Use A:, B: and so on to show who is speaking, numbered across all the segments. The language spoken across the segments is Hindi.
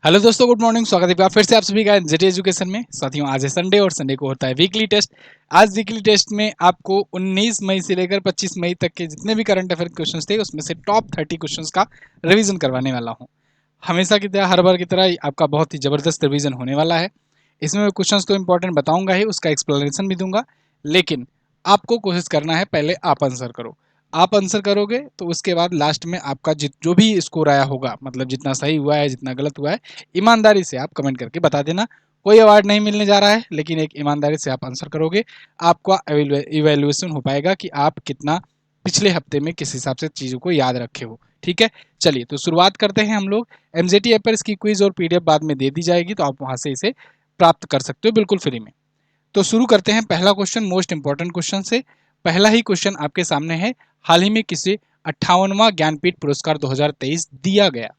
A: हेलो दोस्तों, गुड मॉर्निंग। स्वागत है एक बार फिर से आप सभी का एनजेटी एजुकेशन में। साथियों, आज है संडे और संडे को होता है वीकली टेस्ट। आज वीकली टेस्ट में आपको 19 मई से लेकर 25 मई तक के जितने भी करंट अफेयर क्वेश्चंस थे उसमें से टॉप 30 क्वेश्चंस का रिवीजन करवाने वाला हूं। हमेशा की तरह, हर बार की तरह आपका बहुत ही जबरदस्त रिवीजन होने वाला है। इसमें मैं क्वेश्चंस तो इंपॉर्टेंट बताऊंगा ही, उसका एक्सप्लेनेशन भी दूंगा, लेकिन आपको कोशिश करना है पहले आप आंसर करो। आप आंसर करोगे तो उसके बाद लास्ट में आपका जो भी स्कोर आया होगा, मतलब जितना सही हुआ है जितना गलत हुआ है, ईमानदारी से आप कमेंट करके बता देना। कोई अवार्ड नहीं मिलने जा रहा है, लेकिन एक ईमानदारी से आप आंसर करोगे, आपका इवेल्युएशन हो पाएगा कि आप कितना पिछले हफ्ते में किस हिसाब से चीज़ों को याद रखे हो। ठीक है, चलिए तो शुरुआत करते हैं हम लोग। एमजेटी ऐप पर इसकी क्विज और पीडीएफ बाद में दे दी जाएगी, तो आप वहां से इसे प्राप्त कर सकते हो बिल्कुल फ्री में। तो शुरू करते हैं पहला क्वेश्चन, मोस्ट इंपॉर्टेंट क्वेश्चन से। पहला ही क्वेश्चन आपके सामने है, हाल ही में किसे 58वां ज्ञानपीठ पुरस्कार 2023 दिया गया?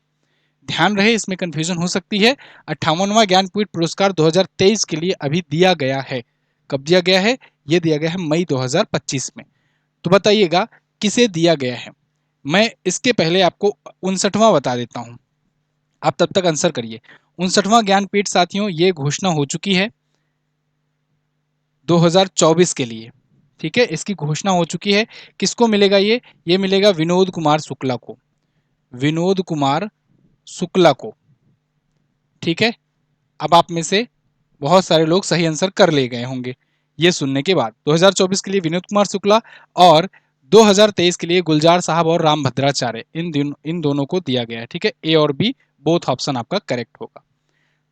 A: ध्यान रहे, इसमें कंफ्यूजन हो सकती है। 58वां ज्ञानपीठ पुरस्कार 2023 के लिए अभी दिया गया है। कब दिया गया है? ये दिया गया है मई 2025 में। तो बताइएगा किसे दिया गया है। मैं इसके पहले आपको 59वां बता देता हूं, आप तब तक आंसर करिए। 59वां ज्ञानपीठ साथियों, ये घोषणा हो चुकी है 2024 के लिए। ठीक है, इसकी घोषणा हो चुकी है। किसको मिलेगा ये मिलेगा विनोद कुमार शुक्ला को। विनोद कुमार शुक्ला को। ठीक है, अब आप में से बहुत सारे लोग सही आंसर कर ले गए होंगे ये सुनने के बाद। 2024 के लिए विनोद कुमार शुक्ला और 2023 के लिए गुलजार साहब और राम भद्राचार्य, इन दोनों को दिया गया है। ठीक है, ए और बी बोथ ऑप्शन आपका करेक्ट होगा।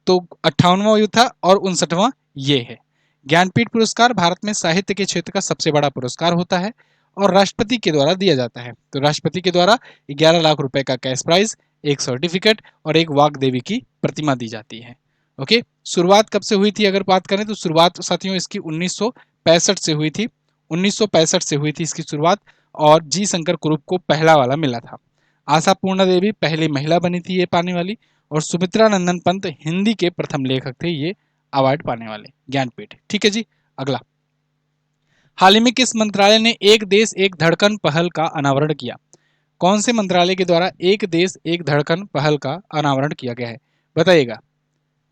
A: तो 58वां युद्ध था और 59वां ये है। ज्ञानपीठ पुरस्कार भारत में साहित्य के क्षेत्र का सबसे बड़ा पुरस्कार होता है और राष्ट्रपति के द्वारा दिया जाता है। तो राष्ट्रपति के द्वारा 11 लाख रुपए का कैश प्राइज, एक सर्टिफिकेट और एक वाग देवी की प्रतिमा दी जाती है। ओके, शुरुआत कब से हुई थी अगर बात करें तो शुरुआत साथियों इसकी 1965 से हुई थी। 1965 से हुई थी इसकी शुरुआत, और जी शंकर कुरूप को पहला वाला मिला था। आशा पूर्णा देवी पहली महिला बनी थी ये पाने वाली, और सुमित्रा नंदन पंत हिंदी के प्रथम लेखक थे ये अवार्ड पाने वाले ज्ञानपीठ। ठीक है जी, अगला। हाल ही में किस मंत्रालय ने एक देश एक धड़कन पहल का अनावरण किया? कौन से मंत्रालय के द्वारा एक देश एक धड़कन पहल का अनावरण किया गया है? बताइएगा,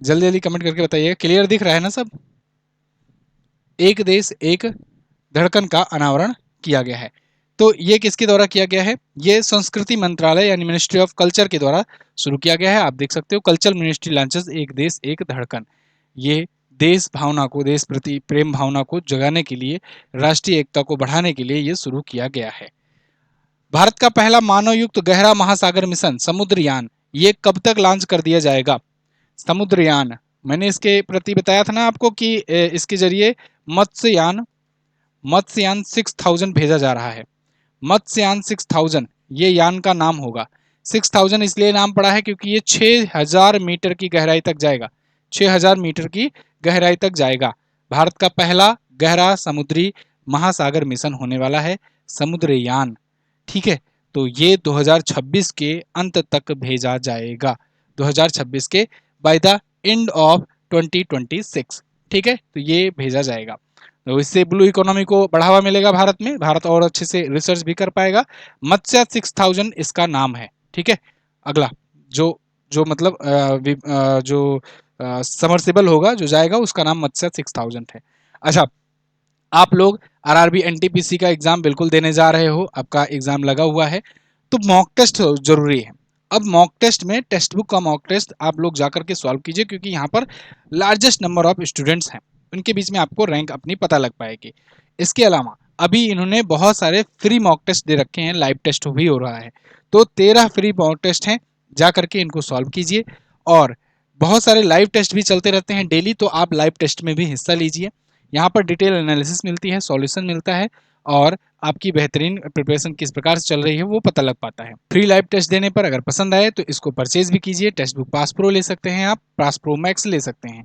A: जल्दी जल्दी कमेंट करके बताइएगा। क्लियर दिख रहा है ना सब? एक देश एक धड़कन का अनावरण किया गया है। तो ये किसके द्वारा किया गया है? ये संस्कृति मंत्रालय यानी मिनिस्ट्री ऑफ कल्चर के द्वारा शुरू किया गया है। आप देख सकते हो, कल्चर मिनिस्ट्री लॉन्चेस एक देश एक धड़कन। ये देश भावना को, देश प्रति प्रेम भावना को जगाने के लिए, राष्ट्रीय एकता को बढ़ाने के लिए ये शुरू किया गया है। भारत का पहला मानव युक्त गहरा महासागर मिशन समुद्रयान, ये कब तक लॉन्च कर दिया जाएगा? समुद्रयान, मैंने इसके प्रति बताया था ना आपको कि इसके जरिए मत्स्ययान मत्स्ययान 6000 भेजा जा रहा है। मत्स्ययान 6000 ये यान का नाम होगा। 6000 इसलिए नाम पड़ा है क्योंकि ये 6000 मीटर की गहराई तक जाएगा। 6000 मीटर की गहराई तक जाएगा। भारत का पहला गहरा समुद्री महासागर मिशन होने वाला है समुद्रयान। ठीक है, तो ये 2026 के अंत तक भेजा जाएगा। 2026 के बाय द एंड ऑफ 2026। ठीक है, तो ये भेजा जाएगा। तो इससे ब्लू इकोनॉमी को बढ़ावा मिलेगा भारत में, भारत और अच्छे से रिसर्च भी कर पाएगा। मत्स्य 6000 इसका नाम है। ठीक है, अगला। जो जो मतलब जो समर्सिबल होगा, जो जाएगा, उसका नाम मत्स्य 6000 है। अच्छा, आप लोग आरआरबी एनटीपीसी का एग्जाम बिल्कुल देने जा रहे हो, आपका एग्जाम लगा हुआ है, तो मॉक टेस्ट जरूरी है। अब मॉक टेस्ट में टेक्स्ट बुक का मॉक टेस्ट आप लोग जाकर के सॉल्व कीजिए, क्योंकि यहाँ पर लार्जेस्ट नंबर ऑफ स्टूडेंट्स हैं, उनके बीच में आपको रैंक अपनी पता लग पाएगी। इसके अलावा अभी इन्होंने बहुत सारे फ्री मॉक टेस्ट दे रखे हैं, लाइव टेस्ट भी हो रहा है। तो 13 फ्री मॉक टेस्ट हैं, जा करके इनको सॉल्व कीजिए। और बहुत सारे लाइव टेस्ट भी चलते रहते हैं डेली, तो आप लाइव टेस्ट में भी हिस्सा लीजिए। यहाँ पर डिटेल एनालिसिस मिलती है, सॉल्यूशन मिलता है, और आपकी बेहतरीन प्रिपरेशन किस प्रकार से चल रही है वो पता लग पाता है। फ्री लाइव टेस्ट देने पर अगर पसंद आए तो इसको परचेज भी कीजिए। टेक्स्ट बुक पास प्रो ले सकते हैं, आप पास प्रो मैक्स ले सकते हैं।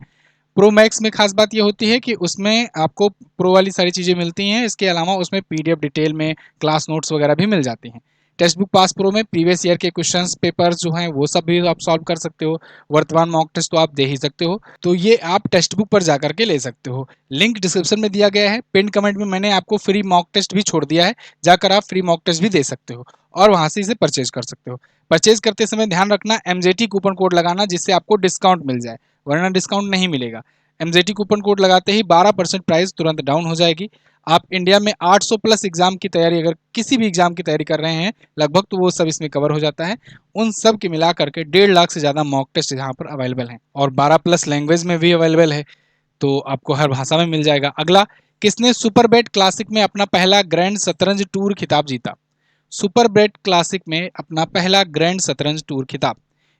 A: प्रो मैक्स में खास बात ये होती है कि उसमें आपको प्रो वाली सारी चीज़ें मिलती हैं, इसके अलावा उसमें पीडीएफ डिटेल में क्लास नोट्स वगैरह भी मिल जाती हैं। टेक्स्ट बुक पास प्रो में प्रीवियस ईयर के क्वेश्चंस पेपर्स जो हैं वो सब भी आप सॉल्व कर सकते हो। वर्तमान मॉक टेस्ट तो आप दे ही सकते हो, तो ये आप टेक्स्ट बुक पर जाकर के ले सकते हो। लिंक डिस्क्रिप्शन में दिया गया है, पिन कमेंट में मैंने आपको फ्री मॉक टेस्ट भी छोड़ दिया है, जाकर आप फ्री मॉक टेस्ट भी दे सकते हो और वहां से इसे परचेज कर सकते हो। परचेज करते समय ध्यान रखना एमजेटी कूपन कोड लगाना, जिससे आपको डिस्काउंट मिल जाए, वरना डिस्काउंट नहीं मिलेगा। एमजेटी कूपन कोड लगाते ही 12% प्राइस तुरंत डाउन हो जाएगी। आप इंडिया में 800 प्लस एग्जाम की तैयारी, अगर किसी भी एग्जाम की तैयारी कर रहे हैं लगभग, तो वो सब इसमें कवर हो जाता है। उन सब के मिला करके 1.5 लाख से ज़्यादा मॉक टेस्ट यहाँ पर अवेलेबल हैं, और 12 प्लस लैंग्वेज में भी अवेलेबल है, तो आपको हर भाषा में मिल जाएगा। अगला, किसने सुपर बेट क्लासिक में अपना पहला ग्रैंड शतरंज टूर खिताब जीता? सुपर बेट क्लासिक में अपना पहला ग्रैंड शतरंज टूर खिताब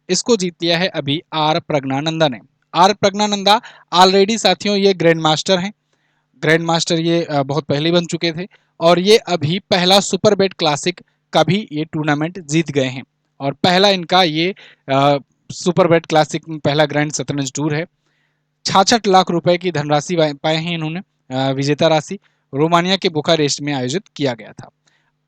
A: इसको जीत लिया है अभी आर प्रज्ञानंदा ने। आर प्रज्ञानंदा ऑलरेडी साथियों ये ग्रैंड मास्टर हैं, ग्रैंड मास्टर ये बहुत पहले बन चुके थे, और ये अभी पहला सुपर बेट क्लासिक का भी ये टूर्नामेंट जीत गए हैं, और पहला इनका ये सुपर बेट क्लासिक में पहला ग्रैंड शतरंज टूर है। 66 लाख रुपए की धनराशि पाए हैं इन्होंने, विजेता राशि रोमानिया के बुखारेस्ट में आयोजित किया गया था।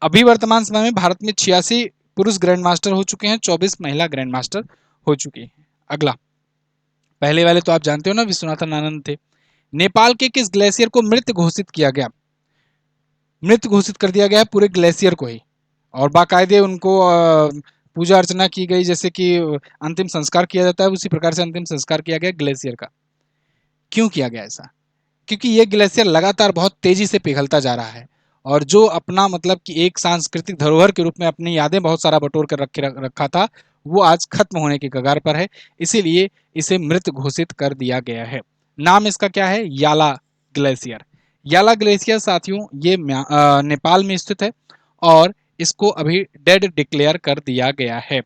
A: अभी वर्तमान समय में भारत में 86 पुरुष ग्रैंड मास्टर हो चुके हैं, 24 महिला ग्रैंड मास्टर हो चुकी हैं। अगला, पहले वाले तो आप जानते हो ना, विश्वनाथन आनंद थे। नेपाल के किस ग्लेशियर को मृत घोषित किया गया? मृत घोषित कर दिया गया है पूरे ग्लेशियर को ही, और बाकायदे उनको पूजा अर्चना की गई, जैसे कि अंतिम संस्कार किया जाता है उसी प्रकार से अंतिम संस्कार किया गया ग्लेशियर का। क्यों किया गया ऐसा? क्योंकि ये ग्लेशियर लगातार बहुत तेजी से पिघलता जा रहा है, और जो अपना मतलब कि एक सांस्कृतिक धरोहर के रूप में अपनी यादें बहुत सारा बटोर कर रखा था, वो आज खत्म होने के कगार पर है, इसीलिए इसे मृत घोषित कर दिया गया है। नाम इसका क्या है? याला ग्लेशियर। याला ग्लेशियर साथियों ये नेपाल में स्थित है, और इसको अभी डेड डिक्लेयर कर दिया गया है।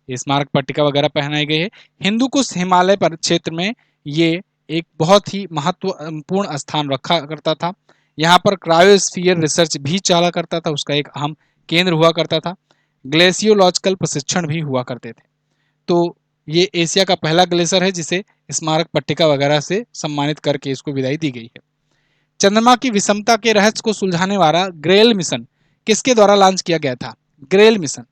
A: स्मारक पट्टिका वगैरह पहनाई गई है। हिंदू कुश हिमालय पर क्षेत्र में ये एक बहुत ही महत्वपूर्ण स्थान रखा करता था। यहाँ पर क्रायोस्फीयर रिसर्च भी चला करता था, उसका एक अहम केंद्र हुआ करता था। ग्लेशियोलॉजिकल प्रशिक्षण भी हुआ करते थे। तो ये एशिया का पहला ग्लेशियर है जिसे स्मारक पट्टिका वगैरह से सम्मानित करके इसको विदाई दी गई है। चंद्रमा की विषमता के रहस्य को सुलझाने वाला ग्रेल मिशन किसके द्वारा लॉन्च किया गया था? ग्रेल मिशन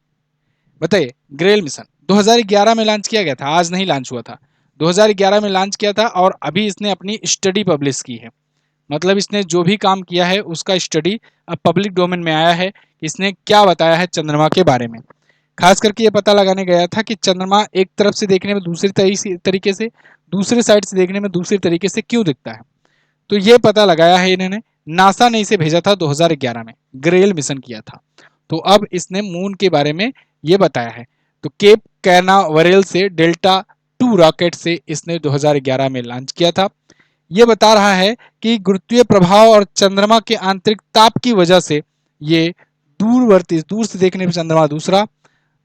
A: बताइए। ग्रेल मिशन 2011 में लॉन्च किया गया था, आज नहीं लॉन्च हुआ था, 2011 में लॉन्च किया था, और अभी इसने अपनी स्टडी पब्लिश की है। मतलब इसने जो भी काम किया है उसका स्टडी अब पब्लिक डोमेन में आया है। इसने क्या बताया है चंद्रमा के बारे में? खास करके ये पता लगाने गया था कि चंद्रमा एक तरफ से देखने में दूसरी तरीके से, दूसरे साइड से देखने में दूसरे तरीके से क्यों दिखता है, तो ये पता लगाया है इन्होंने। नासा ने इसे भेजा था 2011 में, ग्रेल मिशन किया था। तो अब इसने मून के बारे में ये बताया है। तो केप कैनावरेल से डेल्टा 2 रॉकेट से इसने 2011 में लॉन्च किया था। ये बता रहा है कि गुरुत्वीय प्रभाव और चंद्रमा के आंतरिक ताप की वजह से ये दूरवर्ती, दूर से देखने में चंद्रमा दूसरा,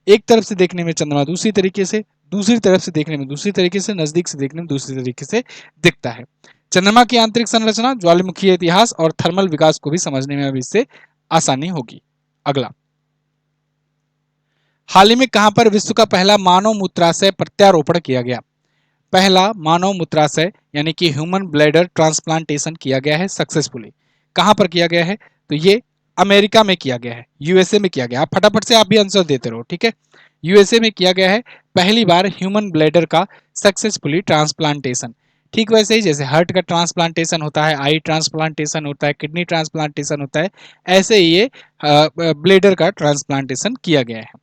A: एक तरफ से देखने में चंद्रमा दूसरी तरीके से, दूसरी तरफ से देखने में दूसरी तरीके से, नजदीक से देखने में दूसरी तरीके से दिखता है। चंद्रमा की आंतरिक संरचना, ज्वालामुखी इतिहास और थर्मल विकास को भी समझने में अब इससे आसानी होगी। अगला, हाल ही में कहां पर विश्व का पहला मानव मूत्राशय प्रत्यारोपण किया गया? पहला मानव मूत्राशय यानी कि ह्यूमन ब्लैडर ट्रांसप्लांटेशन किया गया है सक्सेसफुली। कहां पर किया गया है? तो ये अमेरिका में किया गया है, यूएसए में किया गया। आप फटाफट से आप भी आंसर देते रहो, ठीक है। यूएसए में किया गया है पहली बार ह्यूमन ब्लैडर का सक्सेसफुली ट्रांसप्लांटेशन। ठीक वैसे ही जैसे हार्ट का ट्रांसप्लांटेशन होता है, आई ट्रांसप्लांटेशन होता है, किडनी ट्रांसप्लांटेशन होता है, ऐसे ही ये ब्लैडर का ट्रांसप्लांटेशन किया गया है।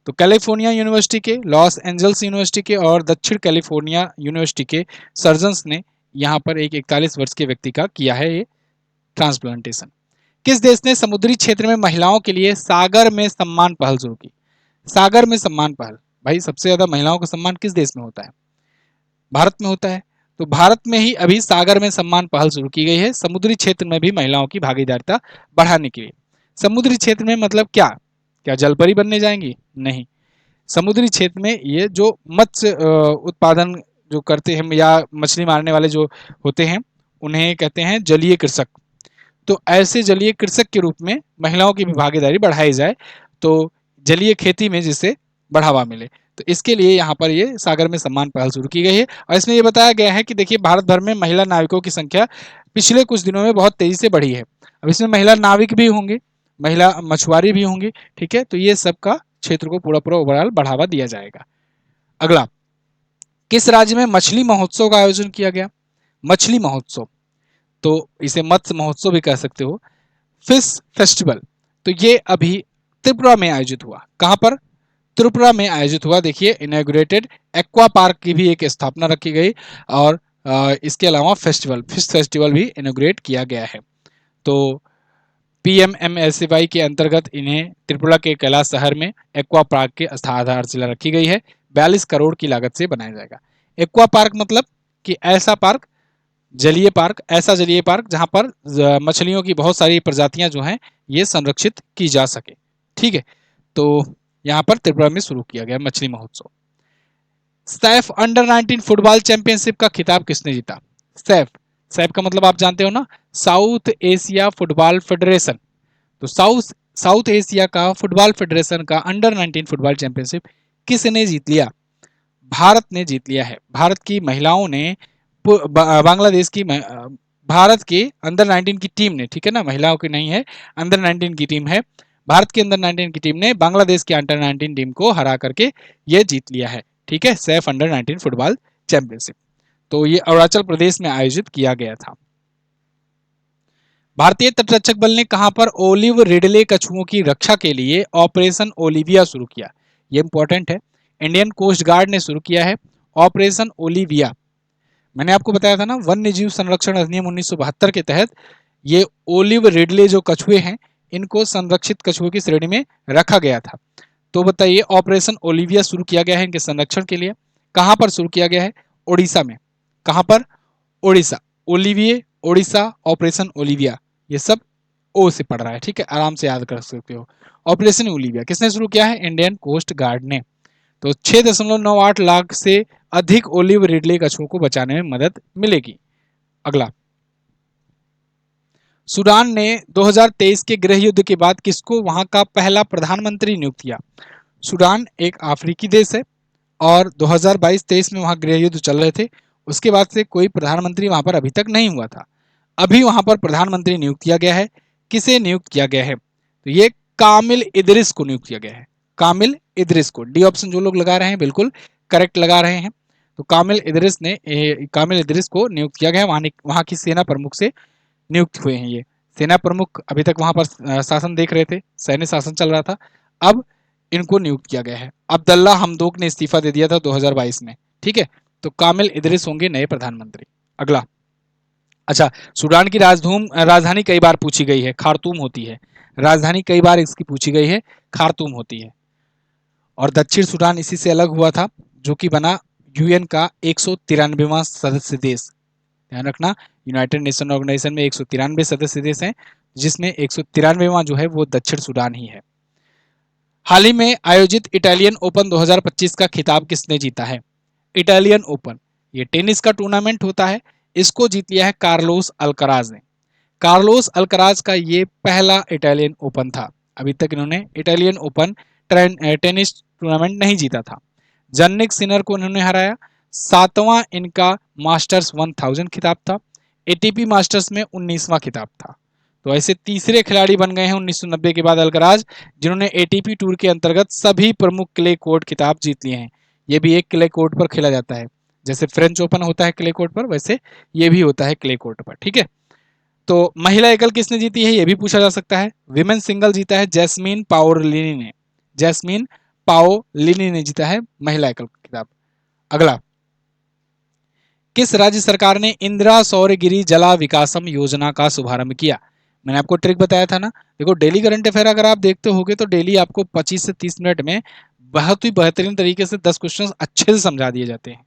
A: तो कैलिफोर्निया यूनिवर्सिटी के, लॉस एंजल्स यूनिवर्सिटी के और दक्षिण कैलिफोर्निया यूनिवर्सिटी के सर्जन्स ने यहाँ पर एक 41 वर्ष के व्यक्ति का किया है ये ट्रांसप्लांटेशन। किस देश ने समुद्री क्षेत्र में महिलाओं के लिए सागर में सम्मान पहल शुरू की? सागर में सम्मान पहल, भाई सबसे ज्यादा महिलाओं का सम्मान किस देश में होता है? भारत में होता है। तो भारत में ही अभी सागर में सम्मान पहल शुरू की गई है, समुद्री क्षेत्र में भी महिलाओं की भागीदारिता बढ़ाने के लिए। समुद्री क्षेत्र में मतलब क्या? क्या जलपरी बनने जाएंगी? नहीं। समुद्री क्षेत्र में ये जो मत्स्य उत्पादन जो करते हैं, या मछली मारने वाले जो होते हैं, उन्हें कहते हैं जलीय कृषक। तो ऐसे जलीय कृषक के रूप में महिलाओं की भी भागीदारी बढ़ाई जाए, तो जलीय खेती में जिसे बढ़ावा मिले, तो इसके लिए यहाँ पर ये सागर में सम्मान पहल शुरू की गई है। और इसमें ये बताया गया है कि देखिए भारत भर में महिला नाविकों की संख्या पिछले कुछ दिनों में बहुत तेजी से बढ़ी है। अब इसमें महिला नाविक भी होंगे, महिला मछुआरी भी होंगी, ठीक है। तो ये सबका क्षेत्र को पूरा पूरा ओवरऑल बढ़ावा दिया जाएगा। अगला, किस राज्य में मछली महोत्सव का आयोजन किया गया? मछली महोत्सव, तो इसे मत्स्य महोत्सव भी कह सकते हो, फिश फेस्टिवल। तो ये अभी त्रिपुरा में आयोजित हुआ। कहां पर? त्रिपुरा में आयोजित हुआ। देखिए इनॉग्रेटेड। एक्वा पार्क की भी एक स्थापना रखी गई और इसके अलावा फिश फेस्टिवल भी इनॉग्रेट किया गया है। तो PMMSY के अंतर्गत इन्हें त्रिपुरा के कैलाश शहर में एक्वा पार्क के आधारशिला रखी गई है। 42 करोड़ की लागत से बनाया जाएगा। एक्वा पार्क मतलब कि ऐसा पार्क, जलीय पार्क, ऐसा जलीय पार्क जहां पर मछलियों की बहुत सारी प्रजातियां जो हैं ये संरक्षित की जा सके। ठीक है, तो यहाँ पर त्रिपुरा में शुरू किया गया मछली महोत्सव। सैफ अंडर 19 फुटबॉल चैंपियनशिप का खिताब किसने जीता? सैफ, सैफ का मतलब आप जानते हो ना, साउथ एशिया फुटबॉल फेडरेशन। तो साउथ एशिया का फुटबॉल फेडरेशन का अंडर 19 फुटबॉल चैंपियनशिप किसने जीत लिया? भारत ने जीत लिया है। भारत की महिलाओं ने बांग्लादेश की भारत के अंडर 19 की टीम ने, ठीक है ना, महिलाओं की नहीं है, अंडर 19 की टीम है, भारत की अंडर 19 की टीम ने बांग्लादेश की अंडर 19 टीम को हरा करके ये जीत लिया है। ठीक है, सैफ अंडर 19 फुटबॉल चैंपियनशिप। तो ये अरुणाचल प्रदेश में आयोजित किया गया था। भारतीय तटरक्षक बल ने कहां पर ओलिव रिडले कछुओं की रक्षा के लिए ऑपरेशन ओलिविया शुरू किया? ये इंपॉर्टेंट है। इंडियन कोस्ट गार्ड ने शुरू किया है ऑपरेशन ओलिविया। मैंने आपको बताया था ना, वन्य जीव संरक्षण अधिनियम 1972 के तहत ये ओलिव रिडले जो कछुए हैं इनको संरक्षित कछुओं की श्रेणी में रखा गया था। तो बताइए, ऑपरेशन ओलिविया शुरू किया गया है इनके संरक्षण के लिए। कहां पर शुरू किया गया है? ओडिशा में। कहां पर? ओडिशा। ओलिविये, ओडिशा, ऑपरेशन ओलिविया, ये सब ओ से पढ़ रहा है। ठीक है, आराम से याद कर सकते हो। ऑपरेशन ओलिविया किसने शुरू किया है? इंडियन कोस्ट गार्ड ने। तो 6.98 लाख से अधिक ओलिव रिडले कछुओं को बचाने में मदद मिलेगी। अगला, सूडान ने 2023 के गृह युद्ध के बाद किसको वहां का पहला प्रधानमंत्री नियुक्त किया? सूडान एक अफ्रीकी देश है और 2022-23 में वहां गृह युद्ध चल रहे थे। उसके बाद से कोई प्रधानमंत्री वहां पर अभी तक नहीं हुआ था। अभी वहां पर प्रधानमंत्री नियुक्त किया गया है। किसे नियुक्त किया गया है? तो ये कामिल इदरिस को नियुक्त किया गया है। कामिल इदरिस को। डी ऑप्शन जो लोग लगा रहे हैं बिल्कुल करेक्ट लगा रहे हैं। तो कामिल इदरिस को नियुक्त किया गया है। वहां की सेना प्रमुख से नियुक्त हुए हैं ये। सेना प्रमुख अभी तक वहां पर शासन देख रहे थे, सैन्य शासन चल रहा था, अब इनको नियुक्त किया गया है। अब्दुल्ला हमदोक ने इस्तीफा दे दिया था 2022 में। ठीक है, तो कामिल इदरिस होंगे नए प्रधानमंत्री। अगला, अच्छा, सूडान की राजधानी कई बार पूछी गई है, खार्तूम होती है। राजधानी कई बार इसकी पूछी गई है, खार्तूम होती है। और दक्षिण सूडान इसी से अलग हुआ था, जो कि बना यूएन का 193वां सदस्य देश। ध्यान रखना, यूनाइटेड नेशन ऑर्गेनाइजेशन में 193 सदस्य देश हैं, जिसमें 193वां जो है वो दक्षिण सूडान ही है। हाल ही में आयोजित इटालियन ओपन 2025 का खिताब किसने जीता है? इटालियन ओपन, ये टेनिस का टूर्नामेंट होता है, इसको जीत लिया है कार्लोस अल्कराज ने। कार्लोस अल्कराज का ये पहला इटालियन ओपन था। अभी तक इन्होंने इटालियन ओपन टेनिस टूर्नामेंट नहीं जीता था। जन्निक सिनर को इन्होंने हराया। 7वां इनका मास्टर्स 1000 खिताब था। एटीपी मास्टर्स में 19वां खिताब था। तो ऐसे तीसरे खिलाड़ी बन गए हैं 1990 के बाद अल्कराज, जिन्होंने एटीपी टूर के अंतर्गत सभी प्रमुख क्ले कोर्ट खिताब जीत लिए हैं। ये भी एक क्ले कोर्ट पर खेला जाता है, जैसे फ्रेंच ओपन होता है क्ले कोर्ट पर, वैसे ये भी होता है क्ले कोर्ट पर। ठीक है, तो महिला एकल किसने जीती है ये भी पूछा जा सकता है। विमेन सिंगल जीता है जैस्मीन पाओलिनी ने। जैस्मीन पाओलिनी ने जीता है महिला एकल खिताब। अगला, किस राज्य सरकार ने इंदिरा सौरगिरी जला विकासम योजना का शुभारंभ किया? मैंने आपको ट्रिक बताया था ना। देखो, डेली करंट अफेयर अगर आप देखते होगे तो डेली आपको 25 से 30 मिनट में बहुत ही बेहतरीन तरीके से 10 क्वेश्चन अच्छे से समझा दिए जाते हैं,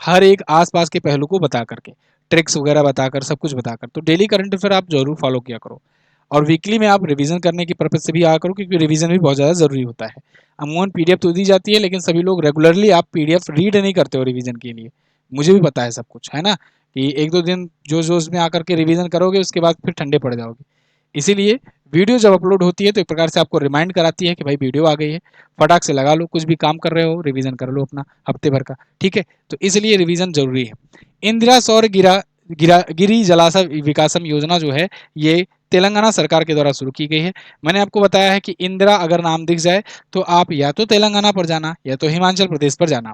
A: हर एक आसपास के पहलू को बता करके, ट्रिक्स वगैरह बताकर, सब कुछ बताकर। तो डेली करंट अफेयर आप जरूर फॉलो किया करो, और वीकली में आप रिवीजन करने की पर्पज से भी आया करो, क्योंकि रिवीजन भी बहुत ज़्यादा जरूरी होता है। अमूमन पीडीएफ तो दी जाती है, लेकिन सभी लोग रेगुलरली आप पीडीएफ रीड नहीं करते हो रिवीजन के लिए। मुझे भी पता है सब कुछ, है ना, कि एक दो दिन जोश जोश में आकर के रिवीजन करोगे, उसके बाद फिर ठंडे पड़ जाओगे। इसीलिए वीडियो जब अपलोड होती है तो एक प्रकार से आपको रिमाइंड कराती है कि भाई वीडियो आ गई है, फटाक से लगा लो, कुछ भी काम कर रहे हो रिवीजन कर लो अपना हफ्ते भर का। ठीक है, तो इसलिए रिवीजन जरूरी है। इंदिरा सौर गिरी जलाशय विकासम योजना जो है ये तेलंगाना सरकार के द्वारा शुरू की गई है। मैंने आपको बताया है कि इंदिरा अगर नाम दिख जाए तो आप या तो तेलंगाना पर जाना या तो हिमाचल प्रदेश पर जाना,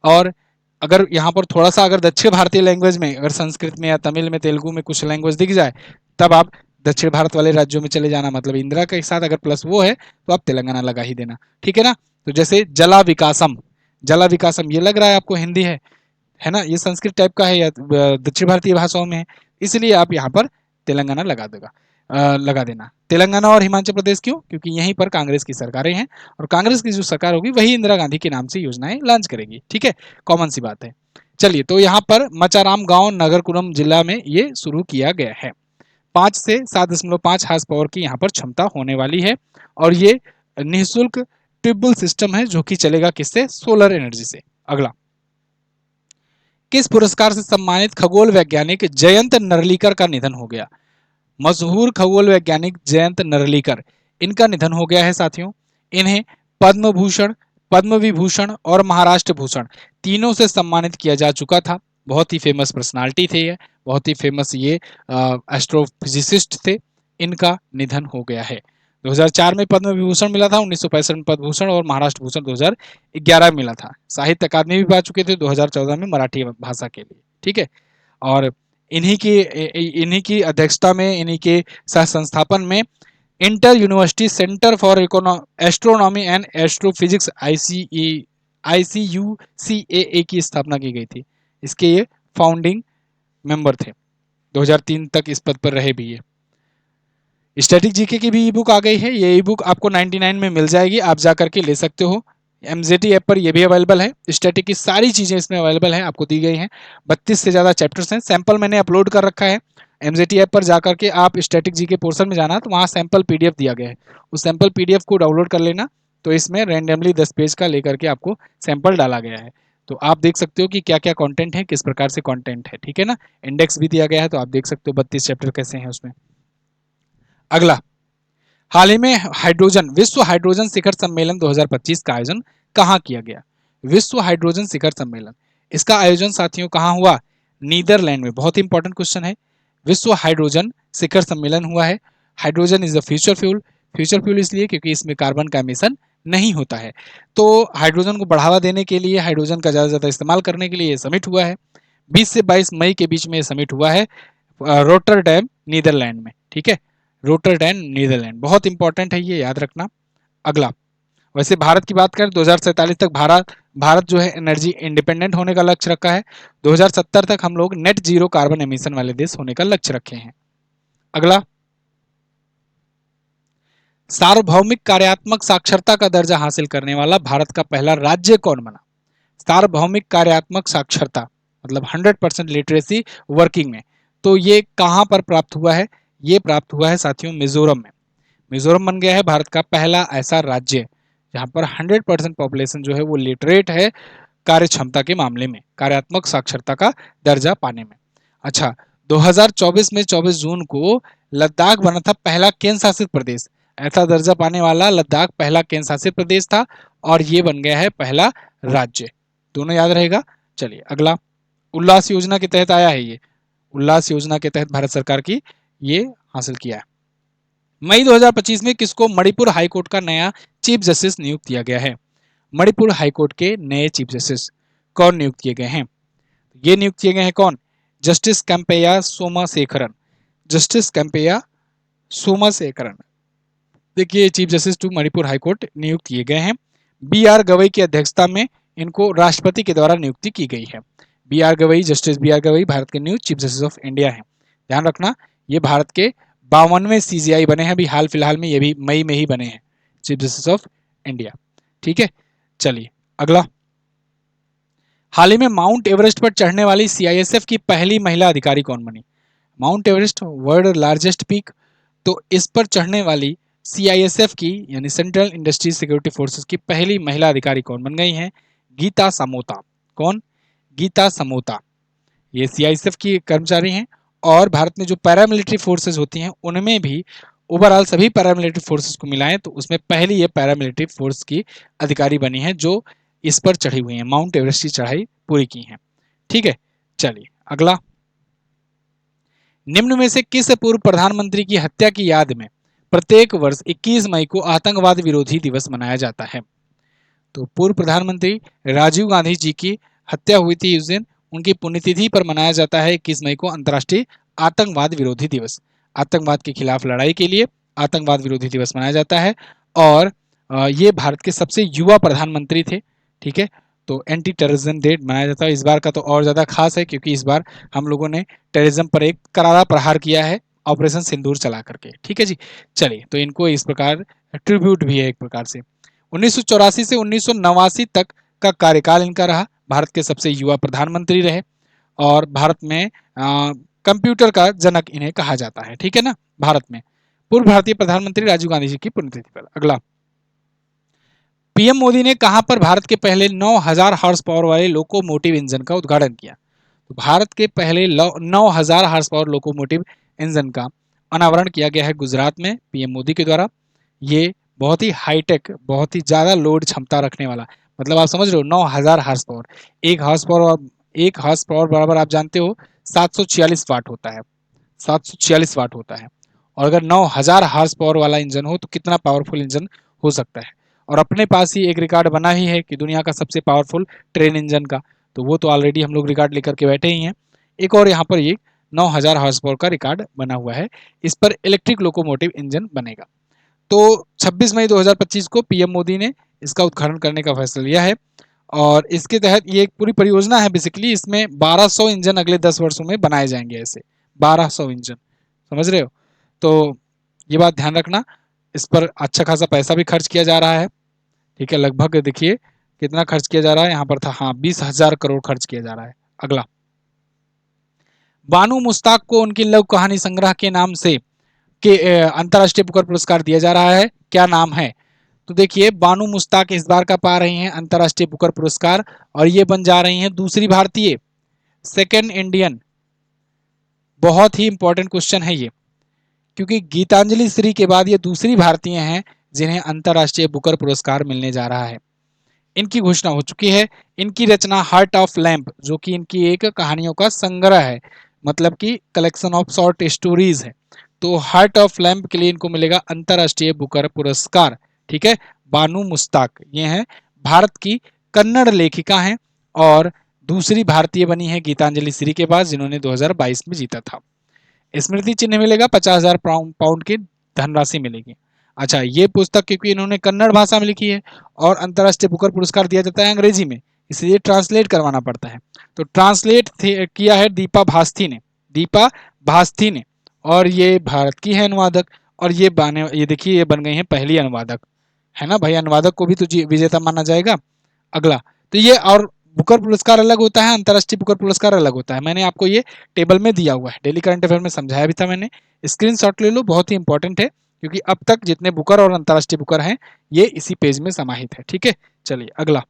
A: और अगर यहाँ पर थोड़ा सा अगर दक्षिण भारतीय लैंग्वेज में, अगर संस्कृत में या तमिल में, तेलुगु में कुछ लैंग्वेज दिख जाए, तब आप दक्षिण भारत वाले राज्यों में चले जाना। मतलब इंदिरा के साथ अगर प्लस वो है तो आप तेलंगाना लगा ही देना। ठीक है ना, तो जैसे जला विकासम, जला विकासम ये लग रहा है आपको हिंदी है ना, ये संस्कृत टाइप का है या दक्षिण भारतीय भाषाओं में है, इसलिए आप यहाँ पर तेलंगाना लगा देना। तेलंगाना और हिमाचल प्रदेश क्यों? क्योंकि यहीं पर कांग्रेस की सरकारें हैं और कांग्रेस की जो सरकार होगी वही इंदिरा गांधी के नाम से योजनाएं लॉन्च करेगी। ठीक है, कॉमन सी बात है। चलिए, तो यहाँ पर मचाराम गांव नगरकुरम जिला में ये शुरू किया गया है। 5 से 7.5 हार्स पावर की यहाँ पर क्षमता होने वाली है और ये निःशुल्क ट्यूबवेल सिस्टम है जो कि चलेगा किससे? सोलर एनर्जी से। अगला, किस पुरस्कार से सम्मानित खगोल वैज्ञानिक जयंत नरलीकर का निधन हो गया? मशहूर खगोल वैज्ञानिक जयंत नरलीकर, इनका निधन हो गया है साथियों। इन्हें पद्म भूषण, पद्म विभूषण और महाराष्ट्र भूषण तीनों से सम्मानित किया जा चुका था। बहुत ही फेमस पर्सनालिटी थे ये, बहुत ही फेमस ये एस्ट्रोफिजिसिस्ट थे। इनका निधन हो गया है। 2004 में पद्म विभूषण मिला था, 1965 में पद्म भूषण और महाराष्ट्र भूषण 2011 में मिला था। साहित्य अकादमी भी पा चुके थे 2014 में मराठी भाषा के लिए। ठीक है, और इन्हीं की अध्यक्षता में, इन्हीं के सह संस्थापन में inter university centre for astronomy and astrophysics ICUCAA की स्थापना की गई थी। इसके ये फाउंडिंग मेंबर थे। 2003 तक इस पद पर रहे भी ये। स्टैटिक जीके की भी ई बुक आ गई है। ये ई बुक आपको 99 में मिल जाएगी, आप जा करके ले सकते हो। एमजेटी ऐप पर ये भी अवेलेबल है। स्टैटिक की सारी चीजें इसमें अवेलेबल है, आपको दी गई हैं। 32 से ज्यादा चैप्टर्स हैं। सैंपल मैंने अपलोड कर रखा है। एमजेटी ऐप पर जाकर के आप स्टैटिक जी के पोर्शन में जाना, तो वहाँ सैंपल पीडीएफ दिया गया है, उस सैंपल पीडीएफ को डाउनलोड कर लेना। तो इसमें रैंडमली 10 पेज का लेकर के आपको सैंपल डाला गया है, तो आप देख सकते हो कि क्या क्या कंटेंट है, किस प्रकार से कंटेंट है। ठीक है ना, इंडेक्स भी दिया गया है, तो आप देख सकते हो 32 चैप्टर कैसे हैं उसमें। अगला, हाल ही में विश्व हाइड्रोजन शिखर सम्मेलन 2025 का आयोजन कहाँ किया गया? विश्व हाइड्रोजन शिखर सम्मेलन, इसका आयोजन साथियों कहाँ हुआ? नीदरलैंड में। बहुत इंपॉर्टेंट क्वेश्चन है। विश्व हाइड्रोजन शिखर सम्मेलन हुआ है। Hydrogen is the future fuel. Future fuel इसलिए क्योंकि इसमें कार्बन का एमिशन नहीं होता है। तो हाइड्रोजन को बढ़ावा देने के लिए, हाइड्रोजन का ज्यादा से ज्यादा इस्तेमाल करने के लिए ये समिट हुआ है। 20 से 22 मई के बीच में ये समिट हुआ है रोटरडैम नीदरलैंड में। ठीक है, रोटरडैम नीदरलैंड, बहुत इंपॉर्टेंट है ये, याद रखना। अगला, वैसे भारत की बात करें 2047 तक भारत जो है एनर्जी इंडिपेंडेंट होने का लक्ष्य रखा है। 2070 तक हम लोग नेट जीरो कार्बन एमिशन वाले देश होने का लक्ष्य रखे हैं। अगला, सार्वभौमिक कार्यात्मक साक्षरता का दर्जा हासिल करने वाला भारत का पहला राज्य कौन बना? सार्वभौमिक कार्यात्मक साक्षरता मतलब 100% लिटरेसी वर्किंग में, तो ये कहां पर प्राप्त हुआ है? ये प्राप्त हुआ है साथियों मिजोरम में। मिजोरम बन गया है भारत का पहला ऐसा राज्य जहां पर 100% पॉपुलेशन जो है वो लिटरेट है कार्य क्षमता के मामले में, कार्यात्मक साक्षरता का दर्जा पाने में। अच्छा, 2024 में 24 जून को लद्दाख बना था पहला केंद्र शासित प्रदेश। ऐसा दर्जा पाने वाला लद्दाख पहला केंद्र शासित प्रदेश था और ये बन गया है पहला राज्य। दोनों याद रहेगा। चलिए अगला, उल्लास योजना के तहत आया है ये, उल्लास योजना के तहत भारत सरकार की ये हासिल किया है। मई 2025 में किसको मणिपुर हाईकोर्ट का नया चीफ जस्टिस नियुक्त किया गया है? मणिपुर हाईकोर्ट के नए चीफ जस्टिस कौन नियुक्त किए गए हैं? ये नियुक्त किए गए हैं कौन? जस्टिस कैंपेया सोमाशेखरन। जस्टिस कैंपेया सोमाशेखरन, देखिए chief justice to Manipur high court नियुक्त किए गए हैं। बी आर गवई की अध्यक्षता में इनको राष्ट्रपति के द्वारा नियुक्ति की गई है। B R Gavai, justice B R Gavai Bharat के new chief justice of India हैं। ध्यान रखना, ये भारत के 52वें सीजीआई बने हैं, अभी हाल फिलहाल में ये भी मई में ही बने हैं चीफ जस्टिस ऑफ इंडिया। ठीक है, चलिए अगला, हाल ही में माउंट एवरेस्ट पर चढ़ने वाली सीआईएसएफ की पहली महिला अधिकारी कौन बनी? Mount Everest world largest peak, तो इस पर चढ़ने वाली सीआईएसएफ की यानी सेंट्रल इंडस्ट्री सिक्योरिटी फोर्सेस की पहली महिला अधिकारी कौन बन गई हैं? गीता समोता। कौन? गीता समोता। ये सीआईएसएफ की कर्मचारी हैं और भारत में जो पैरामिलिट्री फोर्सेस होती हैं उनमें भी ओवरऑल सभी पैरामिलिट्री फोर्सेस को मिलाएं तो उसमें पहली ये पैरामिलिट्री फोर्स की अधिकारी बनी है जो इस पर चढ़ी हुई है, माउंट एवरेस्ट की चढ़ाई पूरी की है। ठीक है, चलिए अगला, निम्न में से किस पूर्व प्रधानमंत्री की हत्या की याद में प्रत्येक वर्ष 21 मई को आतंकवाद विरोधी दिवस मनाया जाता है? तो पूर्व प्रधानमंत्री राजीव गांधी जी की हत्या हुई थी उस दिन, उनकी पुण्यतिथि पर मनाया जाता है 21 मई को अंतर्राष्ट्रीय आतंकवाद विरोधी दिवस। आतंकवाद के खिलाफ लड़ाई के लिए आतंकवाद विरोधी दिवस मनाया जाता है और ये भारत के सबसे युवा प्रधानमंत्री थे। ठीक है, तो एंटी टेररिज्म डे मनाया जाता है। इस बार का तो और ज़्यादा खास है क्योंकि इस बार हम लोगों ने टेररिज्म पर एक करारा प्रहार किया है ऑपरेशन सिंदूर चला करके। ठीक है जी, चलिए तो इनको इस प्रकार ट्रिब्यूट भी है एक प्रकार से। 1984 से 1989 तक का कार्यकाल इनका रहा। भारत के सबसे युवा प्रधानमंत्री रहे और भारत में कंप्यूटर का जनक इन्हें कहा जाता है। ठीक है ना, भारत में पूर्व भारतीय प्रधानमंत्री राजीव गांधी जी की पुण्यतिथि पर। अगला, पीएम मोदी ने कहां पर भारत के पहले 9000 हॉर्स पावर वाले लोकोमोटिव इंजन का उद्घाटन किया? तो भारत के पहले 9000 हॉर्स पावर लोकोमोटिव इंजन का अनावरण किया गया है गुजरात में पीएम मोदी के द्वारा। ये बहुत ही हाईटेक, बहुत ही ज्यादा लोड क्षमता रखने वाला, मतलब आप समझ रहे हो 9000 हॉर्स पावर। एक हॉर्स पावर बराबर आप जानते हो 746 वाट होता है, 746 वाट होता है। और अगर 9000 हॉर्स पावर वाला इंजन हो तो कितना पावरफुल इंजन हो सकता है। और अपने पास ही एक रिकॉर्ड बना ही है कि दुनिया का सबसे पावरफुल ट्रेन इंजन का, तो वो तो ऑलरेडी हम लोग रिकॉर्ड लेकर के बैठे ही हैं। एक और यहाँ पर ये 9000 हॉर्स पावर का रिकॉर्ड बना हुआ है। इस पर इलेक्ट्रिक लोकोमोटिव इंजन बनेगा। तो 26 मई 2025 को पीएम मोदी ने इसका उद्घाटन करने का फैसला लिया है और इसके तहत ये एक पूरी परियोजना है बेसिकली। इसमें 1200 इंजन अगले 10 वर्षों में बनाए जाएंगे, ऐसे 1200 इंजन, समझ रहे हो। तो ये बात ध्यान रखना, इस पर अच्छा खासा पैसा भी खर्च किया जा रहा है। ठीक है, लगभग देखिए कितना खर्च किया जा रहा है यहाँ पर था, हाँ 20,000 करोड़ खर्च किया जा रहा है। अगला, बानू मुश्ताक को उनकी लघु कहानी संग्रह के नाम से के अंतर्राष्ट्रीय बुकर पुरस्कार दिया जा रहा है, क्या नाम है? तो देखिए बानू मुश्ताक इस बार का पा रही हैं अंतर्राष्ट्रीय बुकर पुरस्कार और ये बन जा रही हैं दूसरी भारतीय, सेकेंड इंडियन। बहुत ही इंपॉर्टेंट क्वेश्चन है ये, क्योंकि गीतांजलि श्री के बाद ये दूसरी भारतीय हैं जिन्हें अंतर्राष्ट्रीय बुकर पुरस्कार मिलने जा रहा है। इनकी घोषणा हो चुकी है। इनकी रचना हार्ट ऑफ लैम्प, जो कि इनकी एक कहानियों का संग्रह है, मतलब कि कलेक्शन ऑफ शॉर्ट स्टोरीज है। तो हार्ट ऑफ लैम्प के लिए इनको मिलेगा अंतर्राष्ट्रीय बुकर पुरस्कार। ठीक है, बानू मुश्ताक ये हैं, भारत की कन्नड़ लेखिका हैं और दूसरी भारतीय बनी है गीतांजलि श्री के बाद, जिन्होंने 2022 में जीता था। स्मृति चिन्ह मिलेगा, 50,000 पाउंड की धनराशि मिलेगी। अच्छा, ये पुस्तक क्योंकि इन्होंने कन्नड़ भाषा में लिखी है और अंतर्राष्ट्रीय बुकर पुरस्कार दिया जाता है अंग्रेजी में, इसलिए ट्रांसलेट करवाना पड़ता है। तो ट्रांसलेट किया है दीपा भास्थी ने, दीपा भास्थी ने, और ये भारत की है अनुवादक। और ये देखिए ये बन गई है पहली अनुवादक, है ना भाई, अनुवादक को भी तो विजेता माना जाएगा। अगला, तो ये और बुकर पुरस्कार अलग होता है, अंतर्राष्ट्रीय बुकर पुरस्कार अलग होता है। मैंने आपको ये टेबल में दिया हुआ है, डेली करंट अफेयर में समझाया भी था मैंने, स्क्रीनशॉट ले लो, बहुत ही इंपॉर्टेंट है क्योंकि अब तक जितने बुकर और अंतर्राष्ट्रीय बुकर हैं ये इसी पेज में समाहित है। ठीक है, चलिए अगला,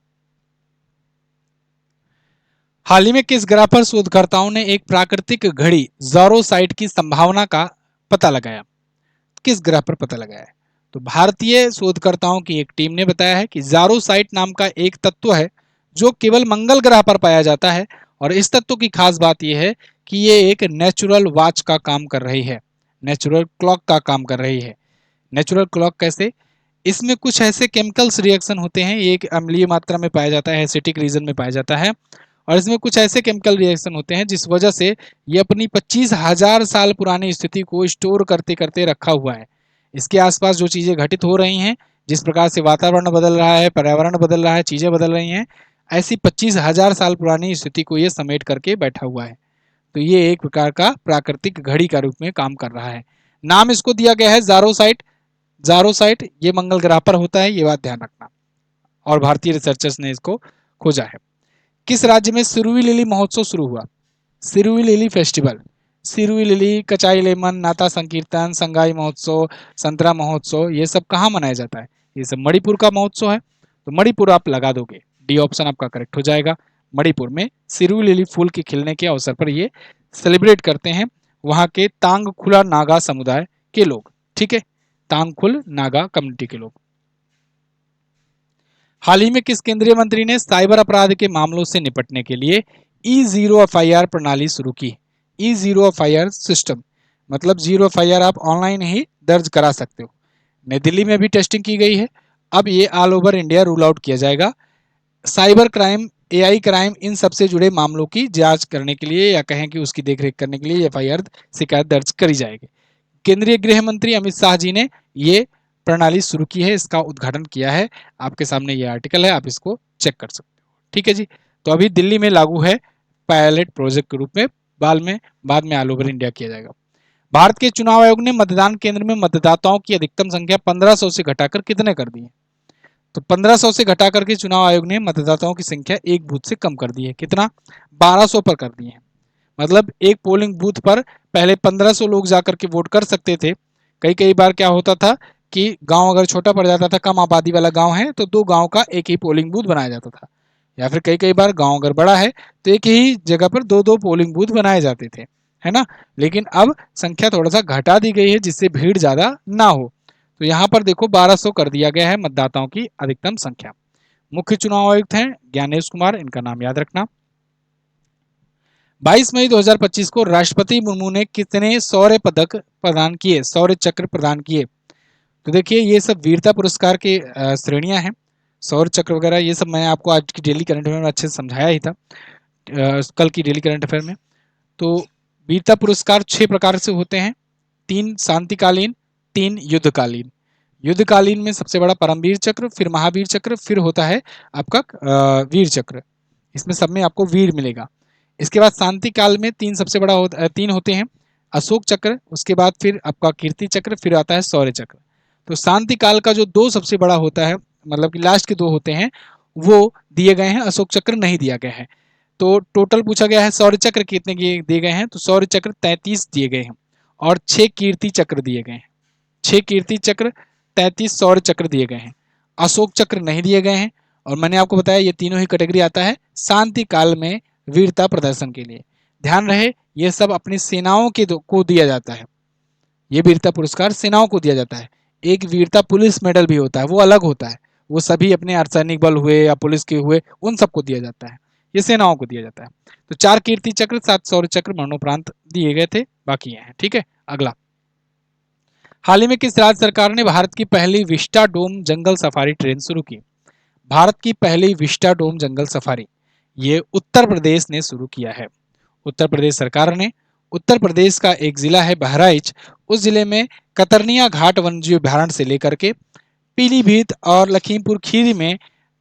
A: हाल ही में किस ग्रह पर शोधकर्ताओं ने एक प्राकृतिक घड़ी ज़ारोसाइट की संभावना का पता लगाया? किस ग्रह पर पता लगाया है? तो भारतीय शोधकर्ताओं की एक टीम ने बताया है कि ज़ारोसाइट नाम का एक तत्व है जो केवल मंगल ग्रह पर पाया जाता है और इस तत्व की खास बात यह है कि ये एक नेचुरल वॉच का काम कर रही है, नेचुरल क्लॉक का काम कर रही है। नेचुरल क्लॉक कैसे? इसमें कुछ ऐसे केमिकल्स रिएक्शन होते हैं, एक अम्लीय मात्रा में पाया जाता है, एसिटिक रीजन में पाया जाता है, और इसमें कुछ ऐसे केमिकल रिएक्शन होते हैं जिस वजह से ये अपनी 25,000 साल पुरानी स्थिति को स्टोर करते करते रखा हुआ है। इसके आसपास जो चीज़ें घटित हो रही हैं, जिस प्रकार से वातावरण बदल रहा है, पर्यावरण बदल रहा है, चीज़ें बदल रही हैं, ऐसी 25,000 साल पुरानी स्थिति को ये समेट करके बैठा हुआ है। तो ये एक प्रकार का प्राकृतिक घड़ी का रूप में काम कर रहा है। नाम इसको दिया गया है ज़ारोसाइट। ज़ारोसाइट ये मंगल ग्रह पर होता है, ये बात ध्यान रखना, और भारतीय रिसर्चर्स ने इसको खोजा है। किस राज्य में सिरुई लिली महोत्सव शुरू हुआ? Shirui lily festival, Shirui lily, कचाई lemon, नाता संकीर्तन, संगाई महोत्सव, संतरा महोत्सव, ये सब कहाँ मनाया जाता है? ये सब मणिपुर का महोत्सव है। तो मणिपुर आप लगा दोगे, डी ऑप्शन आपका करेक्ट हो जाएगा। मणिपुर में सिरुई लिली फूल के खिलने के अवसर पर ये सेलिब्रेट करते हैं वहाँ के तांगखुला नागा समुदाय के लोग। ठीक है, तांगखुल नागा कम्युनिटी के लोग। हाल ही में किस केंद्रीय मंत्री ने साइबर अपराध के मामलों से निपटने के लिए E0 FIR प्रणाली शुरू की? E0 FIR सिस्टम, मतलब जीरो FIR आप ऑनलाइन ही दर्ज करा सकते हो। नई दिल्ली में भी टेस्टिंग की गई है, अब ये all over India rule out किया जाएगा। साइबर क्राइम, AI क्राइम, इन सबसे जुड़े मामलों की जांच करने के लिए या कहें कि उसकी देखरेख करने के लिए FIR शिकायत दर्ज करी जाएगी। केंद्रीय गृह मंत्री अमित शाह जी ने ये प्रणाली शुरू की है, इसका उद्घाटन किया है। आपके सामने ये आर्टिकल है, आप इसको चेक कर सकते हो। ठीक है जी। तो अभी दिल्ली में लागू है पायलट प्रोजेक्ट के रूप में, बाद में ऑल ओवर इंडिया किया जाएगा। भारत के चुनाव आयोग ने मतदान केंद्र में मतदाताओं की अधिकतम संख्या 1500 से घटाकर कितने कर दी है? तो 1500 से घटा करके चुनाव आयोग ने मतदाताओं की संख्या एक बूथ से कम कर दी है। कितना? 1200 पर कर दी है। मतलब एक पोलिंग बूथ पर पहले 1500 लोग जाकर के वोट कर सकते थे। कई कई बार क्या होता था कि गांव अगर छोटा पड़ जाता था, कम आबादी वाला गांव है, तो दो गांव का एक ही पोलिंग बूथ बनाया जाता था। या फिर कई कई बार गांव अगर बड़ा है तो एक ही जगह पर दो दो पोलिंग बूथ बनाए जाते थे, है ना। लेकिन अब संख्या थोड़ा सा घटा दी गई है जिससे भीड़ ज्यादा ना हो। तो यहाँ पर देखो 1200 कर दिया गया है मतदाताओं की अधिकतम संख्या। मुख्य चुनाव आयुक्त हैं ज्ञानेश कुमार, इनका नाम याद रखना। 22 मई 2025 को राष्ट्रपति मुर्मू ने कितने शौर्य पदक प्रदान किए, शौर्य चक्र प्रदान किए? तो देखिए ये सब वीरता पुरस्कार की श्रेणियां हैं। शौर्य चक्र वगैरह ये सब मैं आपको आज की डेली करंट अफेयर में अच्छे से समझाया ही था, कल की डेली करंट अफेयर में। तो वीरता पुरस्कार 6 प्रकार से होते हैं, 3 शांतिकालीन, 3 युद्धकालीन। युद्धकालीन में सबसे बड़ा परमवीर चक्र, फिर महावीर चक्र, फिर होता है आपका वीर चक्र। इसमें सब में आपको वीर मिलेगा। इसके बाद शांति काल में तीन होते हैं, अशोक चक्र, उसके बाद फिर आपका कीर्ति चक्र, फिर आता है शौर्य चक्र। तो शांति काल का जो दो सबसे बड़ा होता है, मतलब कि लास्ट के दो होते हैं, वो दिए गए हैं, अशोक चक्र नहीं दिया गया है। तो टोटल पूछा गया है शौर्य चक्र कितने दिए गए हैं, तो शौर्य चक्र 33 दिए गए हैं और 6 कीर्ति चक्र दिए गए हैं। 6 कीर्ति चक्र, 33 शौर्य चक्र दिए गए हैं, अशोक चक्र नहीं दिए गए हैं। और मैंने आपको बताया ये तीनों ही कैटेगरी आता है शांति काल में वीरता प्रदर्शन के लिए। ध्यान रहे ये सब अपनी सेनाओं के को दिया जाता है, ये वीरता पुरस्कार सेनाओं को दिया जाता है। एक वीरता पुलिस मेडल भी होता है, वो अलग होता है, वो सभी अपने अर्धसैनिक बल हुए या पुलिस के हुए उन सबको दिया जाता है, ये सेनाओं को दिया जाता है। तो 4 कीर्ति चक्र, 7 शौर्य चक्र मरणोपरांत दिए गए थे, बाकी ये हैं। ठीक है, अगला। हाल ही में किस राज्य सरकार ने भारत की पहली विस्टा डोम जंगल सफारी ट्रेन शुरू की? भारत की पहली विस्टा डोम जंगल सफारी ये उत्तर प्रदेश ने शुरू किया है। उत्तर प्रदेश सरकार ने, उत्तर प्रदेश का एक जिला है बहराइच, उस जिले में कतरनिया घाट वन्यजीव अभ्यारण्य से लेकर के पीलीभीत और लखीमपुर खीरी में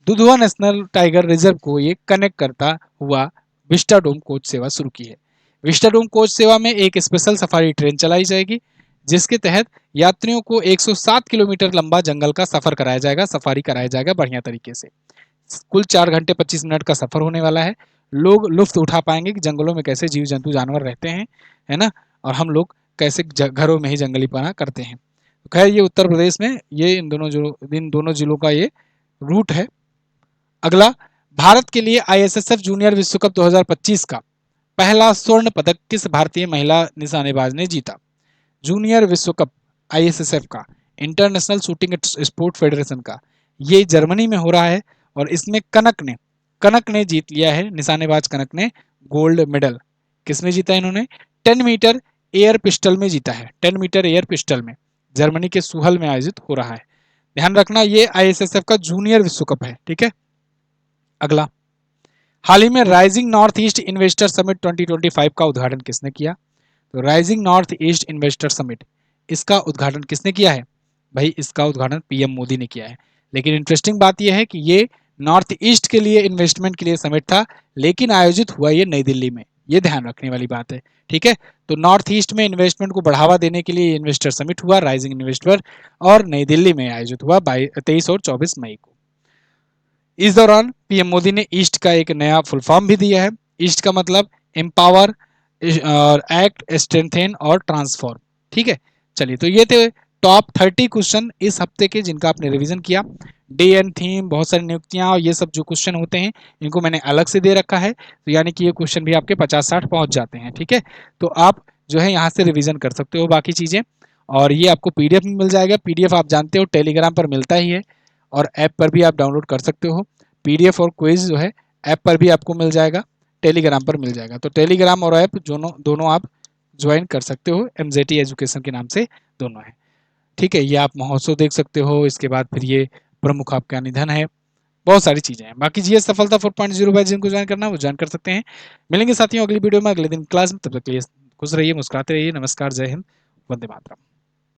A: दुधवा नेशनल टाइगर रिजर्व को ये कनेक्ट करता हुआ विस्टा डोम कोच सेवा शुरू की है। विस्टा डोम कोच सेवा में एक स्पेशल सफारी ट्रेन चलाई जाएगी जिसके तहत यात्रियों को 107 किलोमीटर लंबा जंगल का सफर कराया जाएगा, सफारी कराया जाएगा बढ़िया तरीके से। कुल 4 घंटे 25 मिनट का सफर होने वाला है। लोग लुफ्त उठा पाएंगे कि जंगलों में कैसे जीव जंतु जानवर रहते हैं, है ना, और हम लोग कैसे घरों में ही जंगलीपना करते हैं। तो खैर ये उत्तर प्रदेश में ये इन दोनों जिलों का ये रूट है। अगला, भारत के लिए आईएसएसएफ जूनियर विश्व कप 2025 का पहला स्वर्ण पदक किस भारतीय महिला निशानेबाज ने जीता? जूनियर विश्व कप आईएसएसएफ का, इंटरनेशनल शूटिंग स्पोर्ट फेडरेशन का, ये जर्मनी में हो रहा है और इसमें कनक ने जीत लिया है, निशानेबाज कनक ने गोल्ड मेडल। किसमें जीता है इन्होंने? 10 मीटर एयर पिस्टल में जीता है, 10 मीटर एयर पिस्टल में, जर्मनी के सुहल में आयोजित हो रहा है। ध्यान रखना ये आईएसएसएफ का जूनियर विश्व कप है। ठीक है, अगला। हाल ही में rising north east investor summit 2025 का उद्घाटन किसने किया? तो rising north east investor summit, इसका उद्घाटन किसने किया है? भाई इसका उद्घाटन पीएम मोदी ने किया है। लेकिन इंटरेस्टिंग बात यह है कि ये नॉर्थ ईस्ट के लिए इन्वेस्टमेंट के लिए समिट था, लेकिन आयोजित हुआ ये नई दिल्ली में, ये ध्यान रखने वाली बात है। ठीक है, तो नॉर्थ ईस्ट में इन्वेस्टमेंट को बढ़ावा देने के लिए इन्वेस्टर समिट हुआ, राइजिंग इन्वेस्टर, और नई दिल्ली में आयोजित हुआ 23 और 24 मई को। इस दौरान पीएम मोदी ने ईस्ट का एक नया फुल फॉर्म भी दिया है। ईस्ट का मतलब एम्पावर, एक्ट, स्ट्रेंथेन और ट्रांसफॉर्म। ठीक है, चलिए तो ये थे टॉप 30 क्वेश्चन इस हफ्ते के जिनका आपने रिवीजन किया। डे एंड थीम, बहुत सारी नियुक्तियां और ये सब जो क्वेश्चन होते हैं इनको मैंने अलग से दे रखा है, तो यानी कि ये क्वेश्चन भी आपके 50-60 पहुंच जाते हैं। ठीक है, तो आप जो है यहाँ से रिवीजन कर सकते हो बाकी चीजें, और ये आपको पीडीएफ में मिल जाएगा। पीडीएफ आप जानते हो टेलीग्राम पर मिलता ही है और ऐप पर भी आप डाउनलोड कर सकते हो। पीडीएफ और क्विज जो है ऐप पर भी आपको मिल जाएगा, टेलीग्राम पर मिल जाएगा। तो टेलीग्राम और ऐप दोनों आप ज्वाइन कर सकते हो, एमजेटी एजुकेशन के नाम से दोनों है। ठीक है, ये आप महोत्सव देख सकते हो, इसके बाद फिर ये प्रमुख आपका निधन है, बहुत सारी चीजें हैं। बाकी जीएस सफलता 4.0 बैच जिनको ज्वाइन करना है वो ज्वाइन कर सकते हैं। मिलेंगे साथियों अगली वीडियो में अगले दिन क्लास में, तब तक के लिए खुश रहिए, मुस्कुराते रहिए। नमस्कार, जय हिंद, वंदे मातरम।